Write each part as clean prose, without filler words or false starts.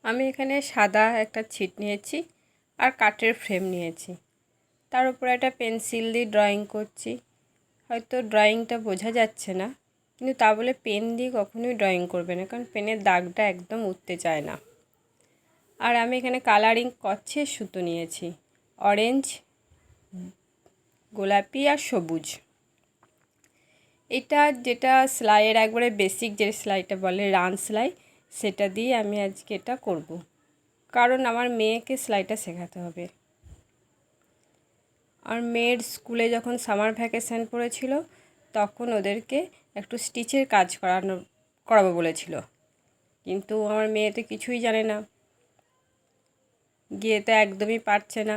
আমি এখানে সাদা একটা ছিট নিয়েছি আর কাঠের ফ্রেম নিয়েছি। তার উপরে একটা পেন্সিল দিয়ে ড্রয়িং করছি। হয়তো ড্রয়িংটা বোঝা যাচ্ছে না, কিন্তু তা বলে পেন দিয়ে কখনোই ড্রয়িং করবে না, কারণ পেনের দাগটা একদম উঠতে চায় না। আর আমি এখানে কালারিং কচ্ছের সুতো নিয়েছি, অরেঞ্জ, গোলাপি আর সবুজ। এটা যেটা সেলাইয়ের একবারে বেসিক যে সেলাইটা বলে রান সেলাই, সেটা দিয়ে আমি আজকে এটা করব, কারণ আমার মেয়েকে সেলাইটা শেখাতে হবে। আর মেয়ের স্কুলে যখন সামার ভ্যাকেশন পড়েছিল তখন ওদেরকে একটু স্টিচের কাজ করাবো বলেছিল, কিন্তু আমার মেয়ে তো কিছুই জানে না, গিয়ে তো একদমই পারছে না।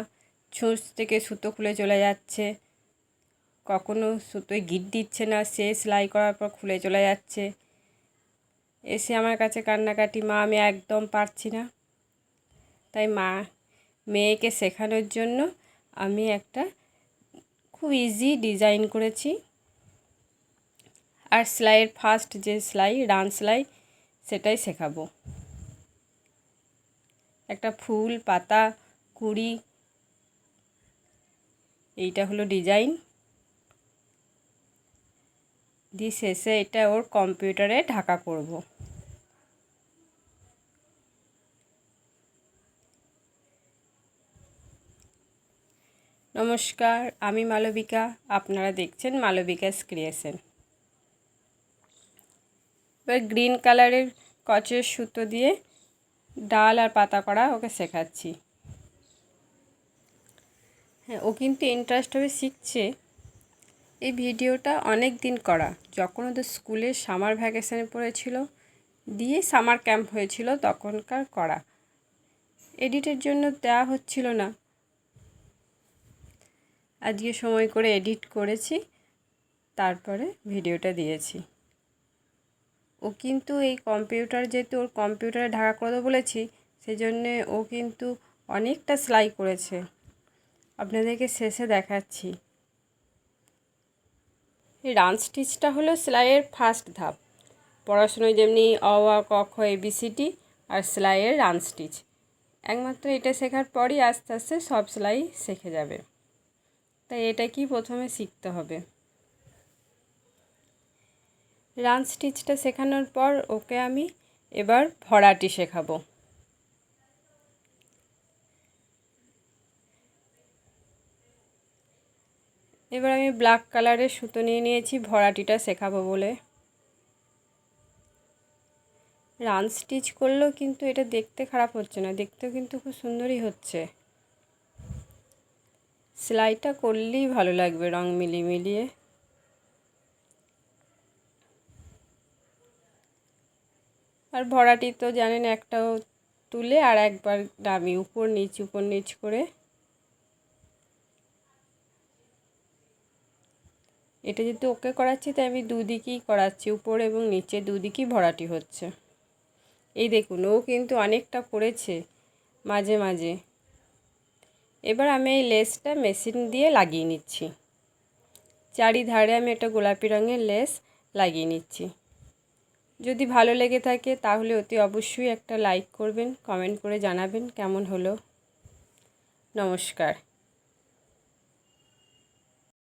ছুঁচ থেকে সুতো খুলে চলে যাচ্ছে, কখনো সুতোয় গিট দিচ্ছে না, সে সেলাই করার পর খুলে চলে যাচ্ছে। এসে আমার কাছে কান্নাকাটি, মা আমি একদম পারছি না। তাই মেয়েকে শেখানোর জন্য আমি একটা খুব ইজি ডিজাইন করেছি। আর সেলাইয়ের ফার্স্ট যে সেলাই রান সেলাই, সেটাই শেখাবো। একটা ফুল, পাতা, কুড়ি, এইটা হলো ডিজাইন দিয়ে শেষে এটা ওর কম্পিউটারে ঢাকা করব। নমস্কার, আমি মালবিকা, আপনারা দেখছেন মালবিকাস ক্রিয়েশন। এবার গ্রিন কালারের কচের সুতো দিয়ে ডাল আর পাতা করা ওকে শেখাচ্ছি। হ্যাঁ, ও কিন্তু ইন্টারেস্ট হবে শিখছে। এই ভিডিওটা অনেক দিন করা, যখন ওদের স্কুলে সামার ভ্যাকেশানে পড়েছিল, দিয়ে সামার ক্যাম্প হয়েছিল তখনকার করা। এডিটের জন্য দেওয়া হচ্ছিল না, আজকে সময় করে এডিট করেছি, তারপরে ভিডিওটা দিয়েছি। ও কিন্তু এই কম্পিউটার, যেহেতু ওর কম্পিউটারে ঢাকা করে দেবো বলেছি, সেই জন্যে ও কিন্তু অনেকটা সেলাই করেছে, আপনাদেরকে শেষে দেখাচ্ছি। এই রান স্টিচটা হলো সেলাইয়ের ফার্স্ট ধাপ। পড়াশোনায় যেমনি অ আ ক খ ABCD আর সেলাইয়ের রান স্টিচ, একমাত্র এটা শেখার পরই আস্তে আস্তে সব সেলাই শিখে যাবে। তাই এটা কি প্রথমে শিখতে হবে। রান স্টিচটা শেখানোর পর ওকে আমি এবার ভরাটি শেখাবো। এবার আমি ব্ল্যাক কালারের সুতো নিয়ে নিয়েছি ভরাটিটা শেখাবো বলে। রান স্টিচ করলেও কিন্তু এটা দেখতে খারাপ হচ্ছে না, দেখতেও কিন্তু খুব সুন্দরই হচ্ছে। সেলাইটা করলেই ভালো লাগবে রং মিলিয়ে। আর ভরাটি তো জানেন, একটাও তুলে আর একবার নামি, উপর নিচ করে। এটা যেহেতু ওকে করাচ্ছি তাই আমি দুদিকেই করাচ্ছি, উপর এবং নিচে দুদিকেই ভরাটি হচ্ছে। এই দেখুন, ও কিন্তু অনেকটা করেছে মাঝে মাঝে। এবার আমি এই লেসটা মেশিন দিয়ে লাগিয়ে নিচ্ছি, চারিধারে আমি একটা গোলাপি রঙের লেস লাগিয়ে নিচ্ছি। যদি ভালো লেগে থাকে তাহলে অতি অবশ্যই একটা লাইক করবেন, কমেন্ট করে জানাবেন কেমন হলো। নমস্কার।